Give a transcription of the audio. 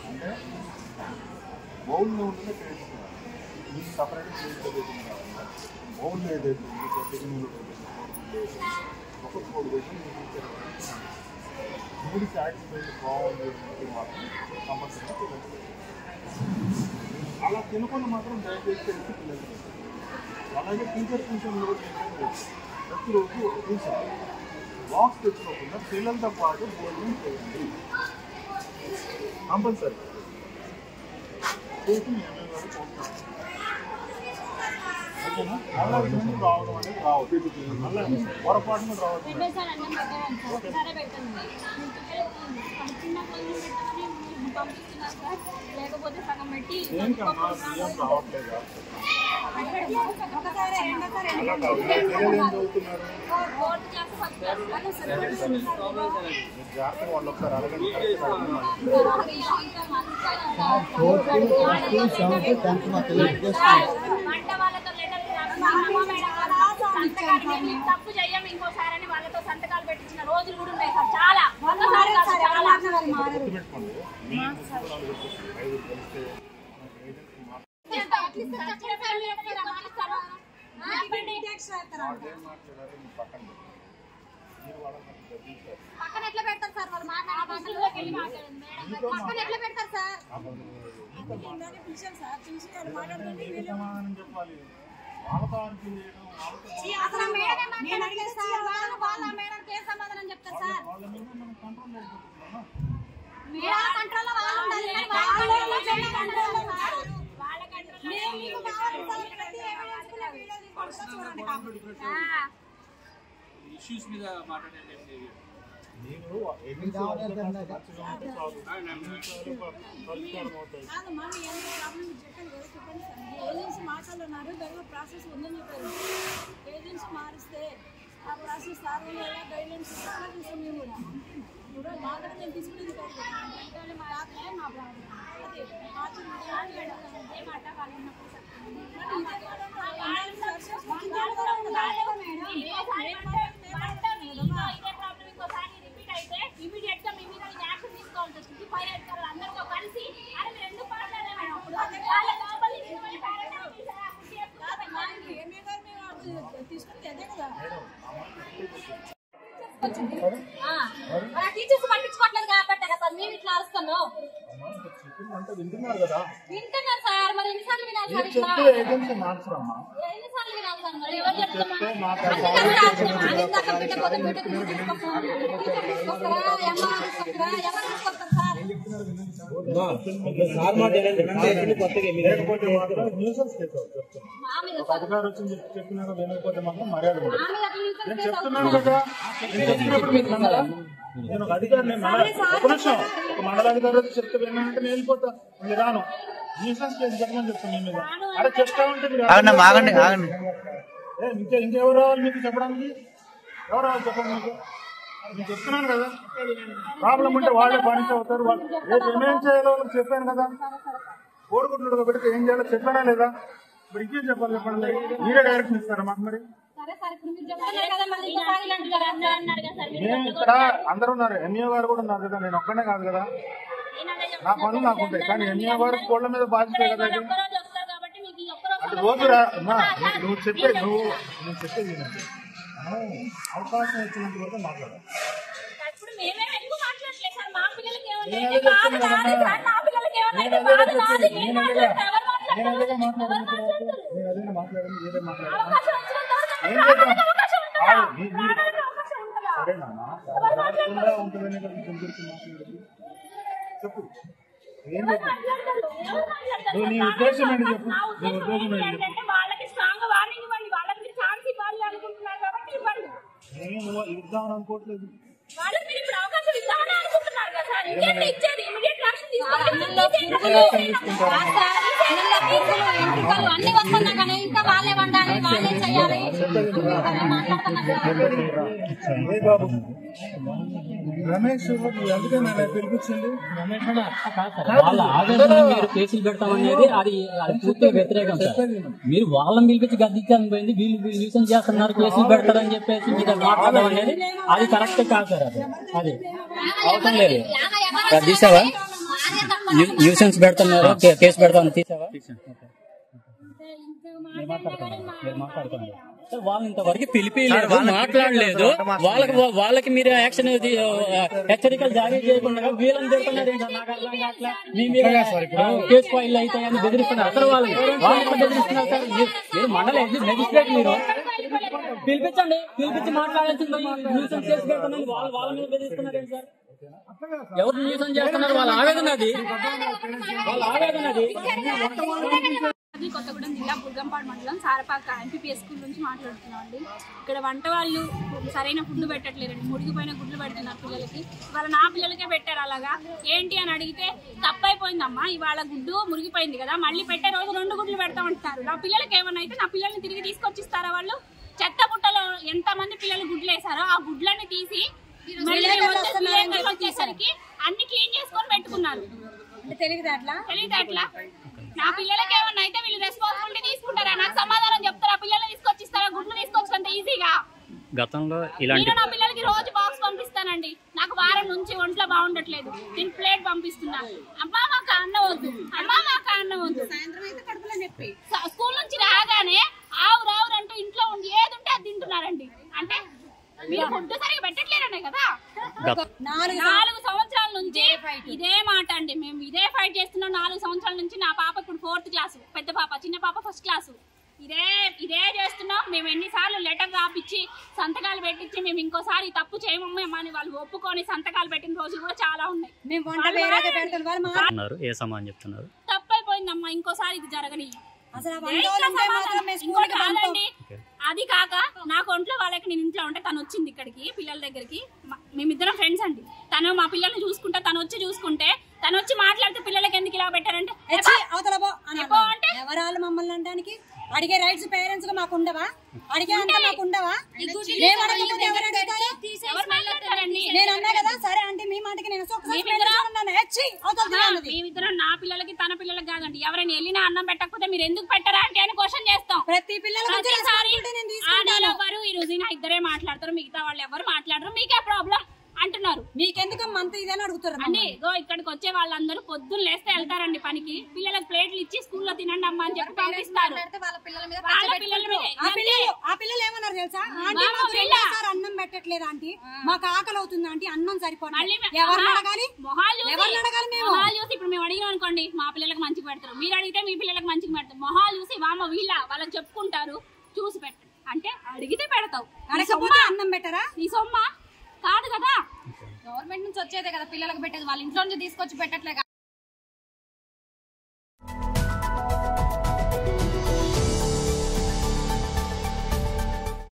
అంటే బౌల్లో ఉంటుందో టేస్ట్ మీకు సపరేట్గా టేస్ట్లో పెట్టింది కావాలంటే బౌల్లో ఏదైతే మీకు టిఫిన్లో ఒక 4 వేసి మూడు సాటిస్ఫైడ్ బాగుంది మాత్రం కంపల్సరీగా పిల్లలు అలా తినకుండా మాత్రం దయచేసి తెలిసి పిల్లలు అలాగే టీచర్ ఫంక్షన్లో కూడా ప్రతిరోజు ఒక టీచర్ బాక్స్ తెచ్చుకోకుండా పిల్లలతో పాటు భోజనం చేయండి కంపల్సరీ చేసి మీ అమ్మాయి గారు పోతారు ఓకేనా అలా రావడం అనేది రావద్దు మళ్ళీ పొరపాటున రావద్దు ఏంటమ్మా బియ్యం రావట్లేదా జాగ్రత్తగా వాళ్ళు ఒకసారి అడగండి తప్పు చెయ్యం ఇంకోసారి అని వాళ్ళతో సంతకాలు పెట్టించిన రోజులు కూడా ఉన్నాయి సార్. చాలా పక్కన ఎట్లా పెడతారు సార్ వాళ్ళు పక్కన ఎట్లా పెడతారు సార్ చెప్పాలి అసలు మేడం అడిగేది సార్ వాళ్ళ మేడం కేసు సమాధానం చెప్తారు సార్ మేడం కంట్రోల్లో వాళ్ళు ఉండాలి వాళ్ళ ఇష్యూస్ మీద మాట్లాడండి ఏజెన్సీ మాట్లాడుతున్నారు దానిలో ప్రాసెస్ ఉందని చెప్పారు. ఏజెన్సీ మారిస్తే ఆ ప్రాసెస్ గైడ్లైన్స్ చూసాం మేము కూడా ఇప్పుడు మాట్లాడి నేను తీసుకునేది కాదు మా ఇమీడియట్ గా మీ మీద యాక్షన్ తీసుకోవాల్సి వస్తుంది. ఫైర్ అధికారులు అందరితో కలిసి అని మీరు ఎందుకు మాట్లాడలేదు తీసుకుంటే అదే కదా టీచర్స్ పట్టించుకోవట్లేదు కాబట్టి కదా సార్ మేము ఇట్లా అరుస్తున్నాం. వింటున్నారు సార్ మరి ఎన్నిసార్లు వినాలి సార్ ఏజెన్సీ మార్చరమ్మా ఎన్నిసార్లు వినాలి సార్ మరి ఎవరు చెప్తామా అధికారు వచ్చి చెప్పినాక వినకపోతే మాత్రం మర్యాద నేను చెప్తున్నాను కదా నేను చెప్పినప్పుడు మీకు నమ్మరా నేను ఒక అధికారిని ఒక నిమిషం ఒక మండలాధికారి వచ్చి చెప్తే విన్నానంటే నేను వెళ్ళిపోతా మీరు రాను న్యూసెన్స్ కేసు పెట్టమని చెప్తాను మీ మీద అరే చెప్తా ఉంటే ఇంకెవరు రావాలి మీకు చెప్పడానికి ఎవరు రావాలి చెప్పండి మీకు నేను చెప్తున్నాను కదా ప్రాబ్లం ఉంటే వాళ్ళే బానిస అవుతారు రేపు ఏమేం చేయాలో వాళ్ళకి చెప్పాను కదా కోడిగుడ్లు పెడితే ఏం చేయాలో చెప్పానా లేదా ఇప్పుడు ఇంకేం చెప్పాలి చెప్పండి మీరే డైరెక్షన్ ఇస్తారా మాకు మరి నేను ఇక్కడ అందరూ ఉన్నారు ఎంఈఓ గారు కూడా ఉన్నారు కదా నేను ఒక్కనే కాదు కదా నా పనులు నాకు ఉంటాయి కానీ ఎంఈఓ గారు కోళ్ళ మీద బాధ్యత కదా అంటే రోజు నువ్వు చెప్పేది అవకాశం వచ్చినంత వరకు మాట్లాడాలి సరేనా ఉంటుందనే కదా చెప్పు ఏం చెప్పు నీ ఉద్దేశం ఏంటి చెప్పు నీ ఉద్దేశం ఏంటి చెప్పు నేను ఇద్దామని అనుకోవట్లేదు తీసుకుంటారా అన్నంలో పీసులు ఎంట్రుకలు అన్ని వస్తున్నాయి కానీ ఇంకా వాళ్ళే వండాలి వాళ్ళే చేయాలి రమేష్ ఎందుకన్నా పిలిపించింది వాళ్ళ ఆవేదన మీరు కేసులు పెడతామనేది అది పూర్తిగా వ్యతిరేకం సార్. మీరు వాళ్ళని పిలిపించి గద్దించాలని పోయింది, వీళ్ళు న్యూసెన్స్ చేస్తున్నారు కేసులు పెడతారని చెప్పేసి మీద మాట్లాడడం అనేది అది కరెక్ట్ కాదు సార్. అది అవసరం లేదు. తీసావా న్యూసెన్స్ పెడుతున్నారు కేసు పెడతామని తీసావా? మీరు మాట్లాడుకోండి. వాళ్ళు ఇంతవరకు పిలిపిలేదు, మాట్లాడలేదు. వాళ్ళకి మీరు యాక్షన్ హెచ్చరికలు జారీ చేయకుండా వీళ్ళని తిడుతున్నారు ఏంటో నాకు అర్థం కావట్లేదు. మీ మీద కేసు ఫైల్ అవుతాయని బెదిరిస్తున్నారు. అసలు వాళ్ళని బెదిరిస్తున్నారు సార్. మీరు మండల మెజిస్ట్రేట్ మీరు పిలిపించి మాట్లాడాల్సింది. న్యూసెన్స్ కేసు పెడుతున్నాను వాళ్ళ మీద బెదిరిస్తున్నారు ఏంటి సార్? ఎవరు న్యూసెన్స్ చేస్తున్నారు? వాళ్ళ ఆవేదన అది. కొత్తగూడెం జిల్లా బుర్గంపాడు మండలం సారపాక ఎంపీపీఎస్ స్కూల్ నుంచి మాట్లాడుతున్నాం అండి. ఇక్కడ వంట వాళ్ళు సరైన ఫుడ్ పెట్టట్లేరండి, మురిగిపోయిన గుడ్లు పెడుతున్నారు పిల్లలకి. ఇవాళ నా పిల్లలకే పెట్టారు అలాగా. ఏంటి అని అడిగితే తప్పైపోయిందమ్మా, ఇవాళ గుడ్డు మురిగిపోయింది కదా, మళ్ళీ పెట్టే రోజు 2 గుడ్లు పెడతామంటున్నారు. నా పిల్లలకి ఏమన్నా అయితే నా పిల్లల్ని తిరిగి తీసుకొచ్చిస్తారా వాళ్ళు? చెత్త బుట్టలో ఎంతమంది పిల్లలు గుడ్లు వేసారో ఆ గుడ్లని తీసి వచ్చేసరికి అన్ని క్లీన్ చేసుకొని పెట్టుకున్నారు. తెలియదు అట్లా నా పిల్లలకి ఏమన్నా అయితే వీళ్ళు రెస్పాన్సిబిలిటీ తీసుకుంటారా? నాకు సమాధానం చెప్తారా? పిల్లల్ని తీసుకొచ్చిస్తారా? గుడ్లు తీసుకొచ్చినంత ఈజీగా? గతంలో నేను నా పిల్లలకి రోజు బాక్స్ పంపిస్తానండి. నాకు వారం నుంచి ఒంట్లో బాగుండట్లేదు, నేను ప్లేట్ పంపిస్తున్నా. అమ్మా మాకు అన్నం వద్దు, అమ్మా మాకు అన్నం వద్దు. స్కూల్ నుంచి రాగానే ఆవురు అంటూ ఇంట్లో ఉండి ఏది ఉంటే అది తింటున్నారండి. అంటే మీరు ఫుడ్ సరిగా పెట్టట్లేరనే కదా. 4 సంవత్సరాల నుంచి ఇదే మాట అండి. మేము ఇదే ఫైట్ చేస్తున్నాం 4 సంవత్సరాల నుంచి. నా పాప ఇప్పుడు 4th క్లాసు, పెద్ద పాప, చిన్న పాప 1st క్లాసు. ఇదే చేస్తున్నాం. మేము ఎన్నిసార్లు లెటర్ రాపిచ్చి సంతకాలు పెట్టించి మేము ఇంకోసారి తప్పు చేయమని వాళ్ళు ఒప్పుకొని సంతకాలు పెట్టిన రోజులు కూడా చాలా ఉన్నాయి. ఏ సమాధానం చెప్తున్నారు? తప్పైపోయిందమ్మా, ఇంకోసారి ఇది జరగని. అది కాక నాకు ఒంట్లో వాళ్ళకి నేను ఇంట్లో ఉంటే తను వచ్చింది ఇక్కడికి పిల్లల దగ్గరికి. మేమిద్దరం ఫ్రెండ్స్ అండి. తను మా పిల్లల్ని చూసుకుంటే తను వచ్చి మాట్లాడితే పిల్లలకి ఎందుకు ఇలా పెట్టారంటే ఎవరాలు మమ్మల్ని అనడానికి అడిగే రైట్స్ పేరెంట్స్ గా మాకు ఉండవా? అడిగే అంతా మాకు ఉండవా? నేను అన్నా కదా సరే అంటే మీ మాటకి నేను మేమిద్దరం నా పిల్లలకి తన పిల్లలకి కాదండి. ఎవరైనా వెళ్ళినా అన్నం పెట్టకపోతే మీరు ఎందుకు పెట్టరా అంటే అని క్వశ్చన్ చేస్తాం. ప్రతి పిల్లలకి ఈ రోజు ఇద్దరే మాట్లాడతారు, మిగతా వాళ్ళు ఎవరు మాట్లాడరు. మీకే ప్రాబ్లం అంటున్నారు. మీకెందుకు మంత ఇదని అడుగుతారు అండి. ఇక్కడికి వచ్చే వాళ్ళందరూ పొద్దున్న లేస్తే వెళ్తారండి పనికి. పిల్లలకు ప్లేట్లు ఇచ్చి స్కూల్లో తినండి అమ్మా అని చెప్పి పంపిస్తారు. ఆ పిల్లలు ఏమన్నారు తెలుసా? అన్నం పెట్టట్లేదు ఆంటీ, మాకు ఆకలి అవుతుంది ఆంటీ, అన్నం సరిపోతుంది. ఎవరిని అడగాలి? మొహాలు చూసి ఇప్పుడు మేము అడిగినాం అనుకోండి మా పిల్లలకు మంచిగా పెడతారు, మీరు అడిగితే మీ పిల్లలకు మంచిగా పెడతారు. మొహాలు చూసి వాళ్ళకి చెప్పుకుంటారు చూసి పెట్టరు అంటే అడిగితే పెడతావు. అన్నం పెట్టరా? ఈ సొమ్మ కాదు కదా, గవర్నమెంట్ నుంచి వచ్చేదే కదా పిల్లలకు పెట్టేది, వాళ్ళ ఇంట్లో నుంచి తీసుకొచ్చి పెట్టట్లే.